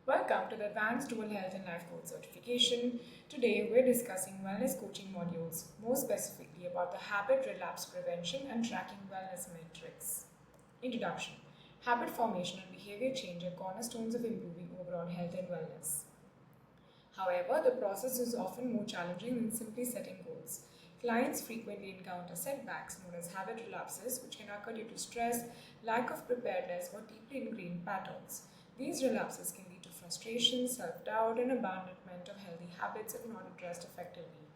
Welcome to the Advanced Dual Health and Life Coach Certification. Today we're discussing wellness coaching modules, more specifically about the habit relapse prevention and tracking wellness metrics. Introduction. Habit formation and behavior change are cornerstones of improving overall health and wellness. However, the process is often more challenging than simply setting goals. Clients frequently encounter setbacks known as habit relapses, which can occur due to stress, lack of preparedness, or deeply ingrained patterns. These relapses can lead to frustration, self doubt, and abandonment of healthy habits if not addressed effectively.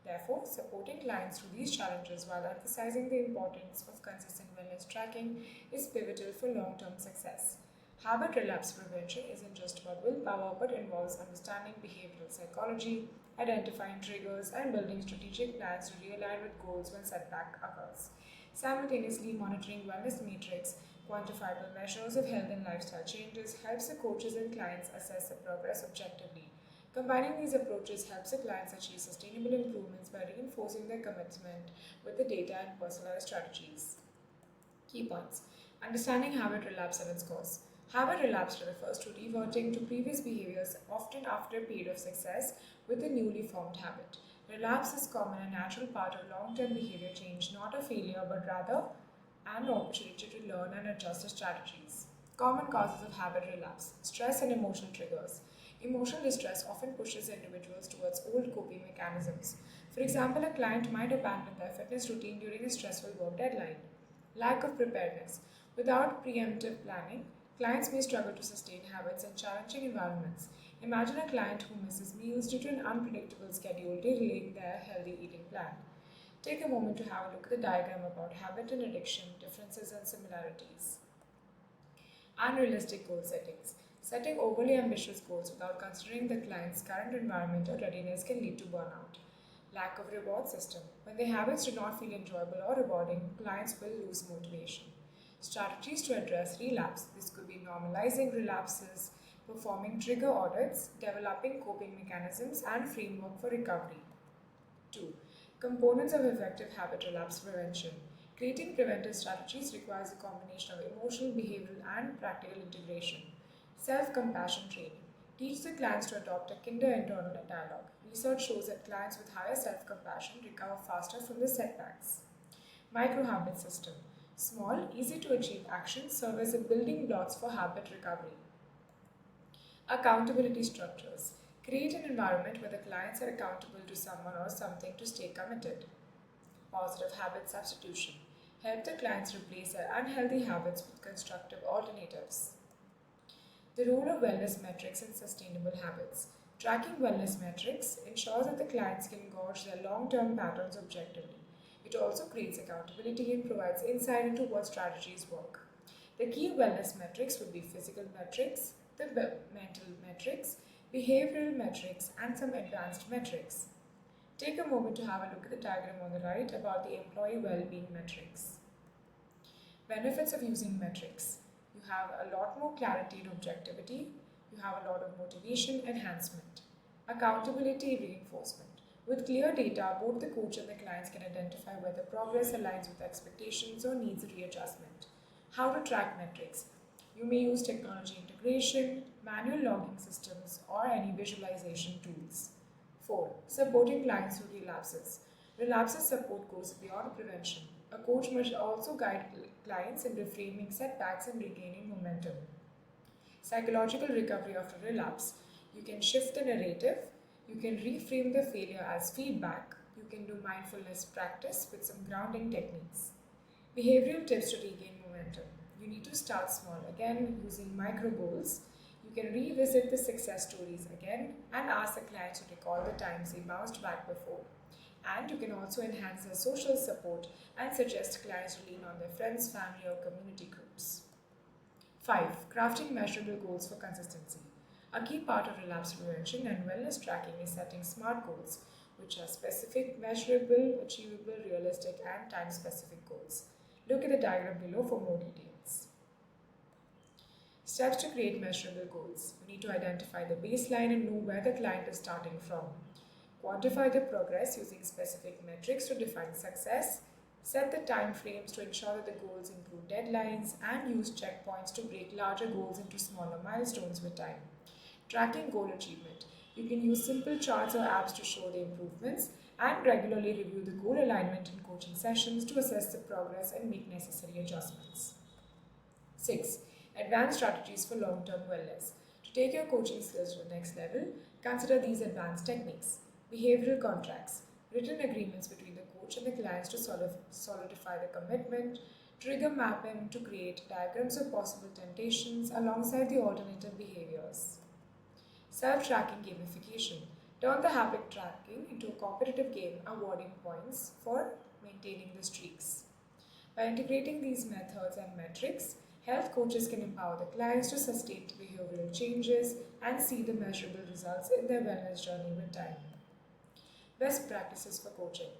Therefore, supporting clients through these challenges while emphasizing the importance of consistent wellness tracking is pivotal for long term success. Habit relapse prevention isn't just about willpower but involves understanding behavioral psychology, identifying triggers, and building strategic plans to realign with goals when setback occurs. Simultaneously, monitoring wellness metrics, quantifiable measures of health and lifestyle changes helps the coaches and clients assess the progress objectively. Combining these approaches helps the clients achieve sustainable improvements by reinforcing their commitment with the data and personalized strategies. Key points. Understanding habit relapse and its cause. Habit relapse refers to reverting to previous behaviors, often after a period of success with a newly formed habit. Relapse is common and natural part of long-term behavior change, not a failure but rather an opportunity to learn and adjust the strategies. Common causes of habit relapse. Stress and emotional triggers. Emotional distress often pushes individuals towards old coping mechanisms. For example, a client might abandon their fitness routine during a stressful work deadline. Lack of preparedness. Without preemptive planning, clients may struggle to sustain habits in challenging environments. Imagine a client who misses meals due to an unpredictable schedule derailing their healthy eating plan. Take a moment to have a look at the diagram about habit and addiction, differences and similarities. Unrealistic goal settings. Setting overly ambitious goals without considering the client's current environment or readiness can lead to burnout. Lack of reward system. When the habits do not feel enjoyable or rewarding, clients will lose motivation. Strategies to address relapse. This could be normalizing relapses, performing trigger audits, developing coping mechanisms, and framework for recovery. 2. Components of effective habit relapse prevention. Creating preventive strategies requires a combination of emotional, behavioral, and practical integration. Self compassion training. Teach the clients to adopt a kinder internal dialogue. Research shows that clients with higher self compassion recover faster from the setbacks. Micro habit system. Small, easy to achieve actions serve as the building blocks for habit recovery. Accountability structures. Create an environment where the clients are accountable to someone or something to stay committed. Positive habit substitution. Help the clients replace their unhealthy habits with constructive alternatives. The role of wellness metrics in sustainable habits. Tracking wellness metrics ensures that the clients can gauge their long term patterns objectively. It also creates accountability and provides insight into what strategies work. The key wellness metrics would be physical metrics, the mental metrics, behavioral metrics, and some advanced metrics. Take a moment to have a look at the diagram on the right about the employee well-being metrics. Benefits of using metrics. You have a lot more clarity and objectivity. You have a lot of motivation enhancement. Accountability reinforcement. With clear data, both the coach and the clients can identify whether progress aligns with expectations or needs readjustment. How to track metrics. You may use technology integration, manual logging systems, or any visualization tools. 4. Supporting clients through relapses. Relapses support goes beyond prevention. A coach must also guide clients in reframing setbacks and regaining momentum. Psychological recovery after relapse. You can shift the narrative. You can reframe the failure as feedback. You can do mindfulness practice with some grounding techniques. Behavioral tips to regain momentum. You need to start small again using micro goals. You can revisit the success stories again and ask the client to recall the times they bounced back before. And you can also enhance their social support and suggest clients to lean on their friends, family, or community groups. 5. Crafting measurable goals for consistency. A key part of relapse prevention and wellness tracking is setting SMART goals, which are specific, measurable, achievable, realistic, and time specific goals. Look at the diagram below for more details. Steps to create measurable goals. You need to identify the baseline and know where the client is starting from. Quantify the progress using specific metrics to define success. Set the time frames to ensure that the goals include deadlines and use checkpoints to break larger goals into smaller milestones with time. Tracking goal achievement. You can use simple charts or apps to show the improvements and regularly review the goal alignment in coaching sessions to assess the progress and make necessary adjustments. 6. Advanced strategies for long-term wellness. To take your coaching skills to the next level, consider these advanced techniques. Behavioral contracts, written agreements between the coach and the clients to solidify the commitment. Trigger mapping to create diagrams of possible temptations alongside the alternative behaviors. Self-tracking gamification. Turn the habit tracking into a competitive game, awarding points for maintaining the streaks. By integrating these methods and metrics, health coaches can empower the clients to sustain behavioral changes and see the measurable results in their wellness journey with time. Best practices for coaching.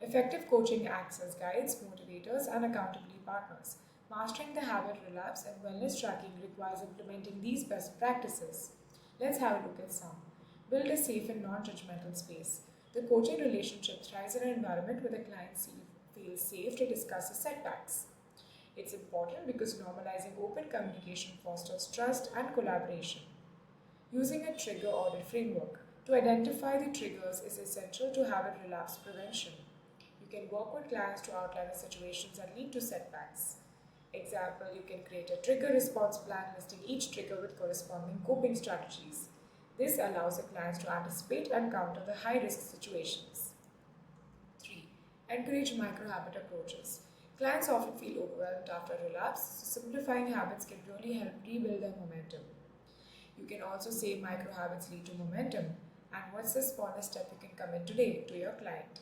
Effective coaching acts as guides, motivators, and accountability partners. Mastering the habit, relapse, and wellness tracking requires implementing these best practices. Let's have a look at some. Build a safe and non-judgmental space. The coaching relationship thrives in an environment where the client feels safe to discuss his setbacks. It's important because normalizing open communication fosters trust and collaboration. Using a trigger audit framework. To identify the triggers is essential to habit relapse prevention. You can work with clients to outline the situations that lead to setbacks. Example, you can create a trigger response plan listing each trigger with corresponding coping strategies. This allows the clients to anticipate and counter the high-risk situations. 3. Encourage micro-habit approaches. Clients often feel overwhelmed after relapse, so simplifying habits can really help rebuild their momentum. You can also say micro-habits lead to momentum, and what's the smallest step you can commit today to your client.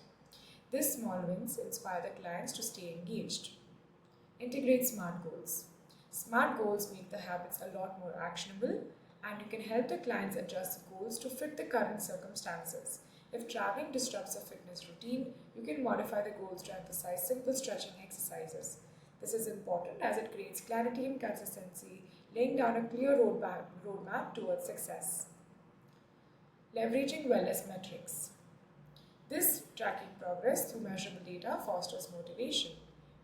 These small wins inspire the clients to stay engaged. Integrate SMART goals. SMART goals make the habits a lot more actionable, and you can help the clients adjust the goals to fit the current circumstances. If traveling disrupts a fitness routine, you can modify the goals to emphasize simple stretching exercises. This is important as it creates clarity and consistency, laying down a clear roadmap towards success. Leveraging wellness metrics. This tracking progress through measurable data fosters motivation.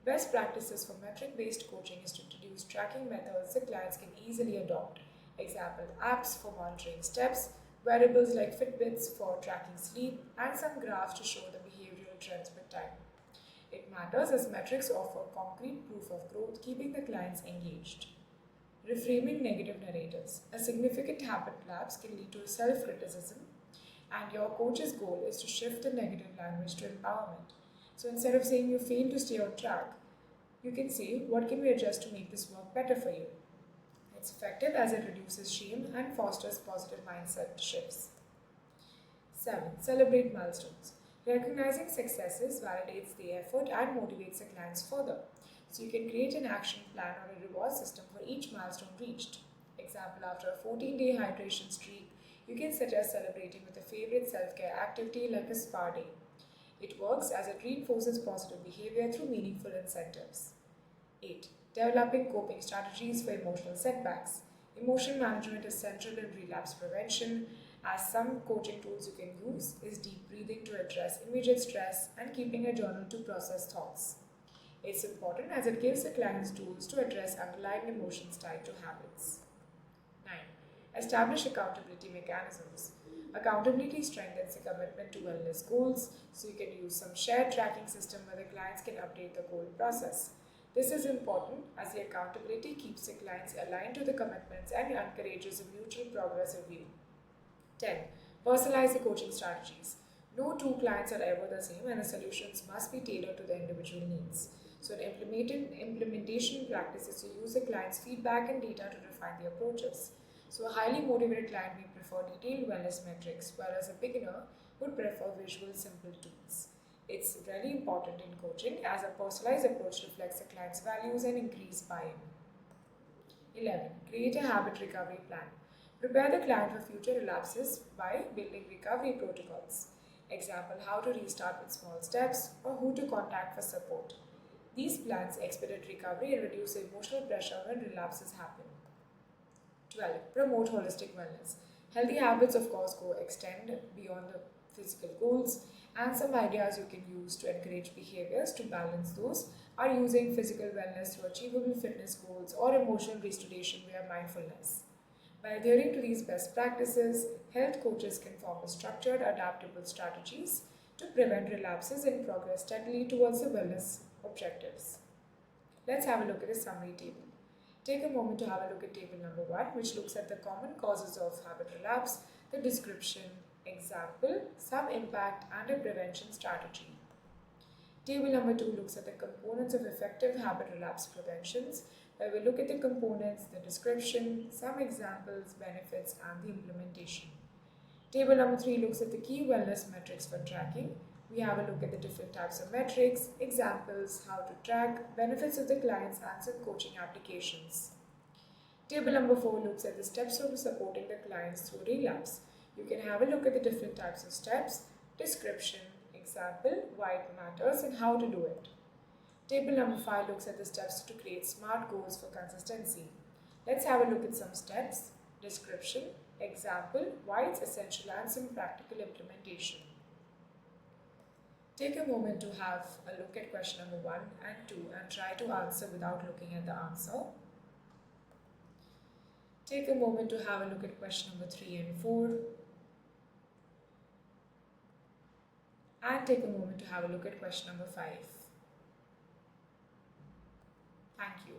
Best practices for metric-based coaching is to introduce tracking methods the clients can easily adopt. Example, apps for monitoring steps, wearables like Fitbits for tracking sleep, and some graphs to show the behavioral trends with time. It matters as metrics offer concrete proof of growth, keeping the clients engaged. Reframing negative narratives. A significant habit lapse can lead to self-criticism, and your coach's goal is to shift the negative language to empowerment. So instead of saying you failed to stay on track, you can say, what can we adjust to make this work better for you? It's effective as it reduces shame and fosters positive mindset shifts. 7. Celebrate milestones. Recognizing successes validates the effort and motivates the clients further. So you can create an action plan or a reward system for each milestone reached. Example, after a 14-day hydration streak, you can suggest celebrating with a favorite self-care activity like a spa day. It works as it reinforces positive behavior through meaningful incentives. 8. Developing coping strategies for emotional setbacks. Emotion management is central in relapse prevention, as some coaching tools you can use is deep breathing to address immediate stress and keeping a journal to process thoughts. It's important as it gives the clients tools to address underlying emotions tied to habits. 9. Establish accountability mechanisms. Accountability strengthens the commitment to wellness goals, so you can use some shared tracking system where the clients can update the goal process. This is important as the accountability keeps the clients aligned to the commitments and encourages a mutual progress review. 10. Personalize the coaching strategies. No two clients are ever the same and the solutions must be tailored to their individual needs. So in implementation practices, you use the client's feedback and data to refine the approaches. So a highly motivated client may prefer detailed wellness metrics, whereas a beginner would prefer visual, simple tools. It's really important in coaching as a personalized approach reflects the client's values and increase buy-in. 11. Create a habit recovery plan. Prepare the client for future relapses by building recovery protocols. Example, how to restart with small steps or who to contact for support. These plans expedite recovery and reduce the emotional pressure when relapses happen. 12. Promote holistic wellness. Healthy habits, of course, extend beyond the physical goals, and some ideas you can use to encourage behaviors to balance those are using physical wellness through achievable fitness goals or emotional restoration via mindfulness. By adhering to these best practices, health coaches can form structured, adaptable strategies to prevent relapses and progress steadily towards the wellness objectives. Let's have a look at the summary table. Take a moment to have a look at table number 1, which looks at the common causes of habit relapse, the description, example, some impact, and a prevention strategy. Table number 2 looks at the components of effective habit relapse preventions, where we look at the components, the description, some examples, benefits, and the implementation. Table number 3 looks at the key wellness metrics for tracking. We have a look at the different types of metrics, examples, how to track, benefits of the clients, and some coaching applications. Table number 4 looks at the steps for supporting the clients through relapse. You can have a look at the different types of steps, description, example, why it matters, and how to do it. Table number 5 looks at the steps to create SMART goals for consistency. Let's have a look at some steps, description, example, why it's essential, and some practical implementation. Take a moment to have a look at question number 1 and 2 and try to answer without looking at the answer. Take a moment to have a look at question number 3 and 4. And take a moment to have a look at question number 5. Thank you.